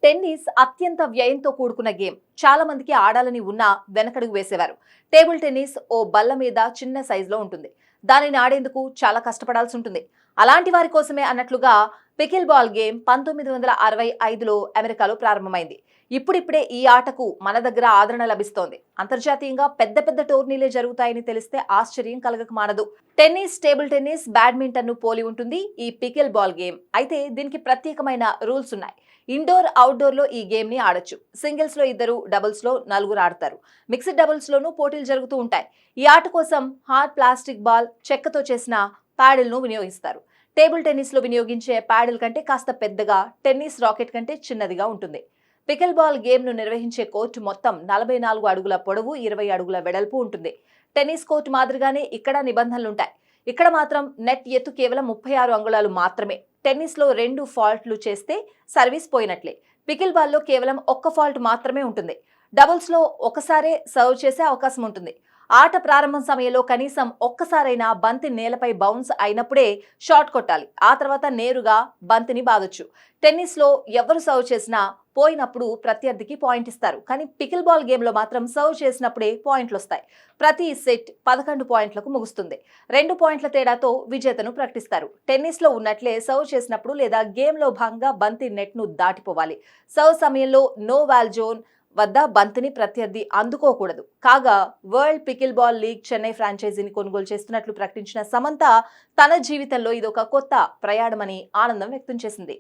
Tennis అత్యంత వ్యయంతో కూడుకున్న గేమ్. చాలా మందికి ఆడాలని ఉన్నా వెనకడుగు వేసేవారు. టేబుల్ టెన్నిస్ ఓ బల్ల మీద చిన్న సైజులో ఉంటుంది. దానిని ఆడేందుకు చాలా కష్టపడాల్సి ఉంటుంది. అలాంటి వారి కోసమే అన్నట్లుగా పికిల్ బాల్ గేమ్ 1965లో అమెరికాలో ప్రారంభమైంది. ఇప్పుడిప్పుడే ఈ ఆటకు మన దగ్గర ఆదరణ లభిస్తోంది. అంతర్జాతీయంగా పెద్ద పెద్ద టోర్నీలే జరుగుతాయని తెలిస్తే ఆశ్చర్యం కలగక మానదు. టెన్నిస్, టేబుల్ టెన్నిస్, బ్యాడ్మింటన్ ను పోలి ఉంటుంది ఈ పికిల్ బాల్ గేమ్. అయితే దీనికి ప్రత్యేకమైన రూల్స్ ఉన్నాయి. ఇండోర్, అవుట్డోర్ లో ఈ గేమ్ ని ఆడొచ్చు. సింగిల్స్ లో ఇద్దరు, డబుల్స్ లో నలుగురు ఆడతారు. మిక్స్డ్ డబుల్స్ లోనూ పోటీలు జరుగుతూ ఉంటాయి. ఈ ఆట కోసం హార్డ్ ప్లాస్టిక్ బాల్, చెక్కతో చేసిన ప్యాడిల్ ను వినియోగిస్తారు. టేబుల్ టెన్నిస్ లో వినియోగించే ప్యాడిల్ కంటే కాస్త పెద్దగా, టెన్నిస్ రాకెట్ కంటే చిన్నదిగా ఉంటుంది. పికిల్ బాల్ గేమ్ ను నిర్వహించే కోర్టు మొత్తం 44 అడుగుల పొడవు, 20 అడుగుల వెడల్పు ఉంటుంది. టెన్నిస్ కోర్టు మాదిరిగానే ఇక్కడ నిబంధనలుంటాయి. ఇక్కడ మాత్రం నెట్ ఎత్తు కేవలం 36 అంగుళాలు మాత్రమే. టెన్నిస్ లో 2 ఫాల్ట్లు చేస్తే సర్వీస్ పోయినట్లే. పికిల్ బాల్ లో కేవలం ఒక్క ఫాల్ట్ మాత్రమే ఉంటుంది. డబుల్స్ లో ఒకసారే సర్వ్ చేసే అవకాశం ఉంటుంది. ఆట ప్రారంభం సమయంలో కనీసం ఒక్కసారైనా బంతి నేలపై బౌన్స్ అయినప్పుడే షాట్ కొట్టాలి. ఆ తర్వాత నేరుగా బంతిని బాదొచ్చు. టెన్నిస్ లో ఎవరు సర్వ్ చేసినా పోయినప్పుడు ప్రత్యర్థికి పాయింట్ ఇస్తారు. కానీ పికిల్ బాల్ గేమ్ లో మాత్రం సర్వ్ చేసినప్పుడే పాయింట్లు వస్తాయి. ప్రతి సెట్ 11 పాయింట్లకు ముగుస్తుంది. 2 పాయింట్ల తేడాతో విజేతను ప్రకటిస్తారు. టెన్నిస్ లో ఉన్నట్లే సర్వ్ చేసినప్పుడు లేదా గేమ్ లో భాగంగా బంతి నెట్ ను దాటిపోవాలి. సర్వ్ సమయంలో నో వాల్ జోన్ వద్ద బంతిని ప్రత్యర్థి అందుకోకూడదు. కాగా world pickleball league Chennai ఫ్రాంచైజీని కొనుగోలు చేస్తున్నట్లు ప్రకటించిన సమంత తన జీవితంలో ఇదొక కొత్త ప్రయాణమని ఆనందం వ్యక్తం చేసింది.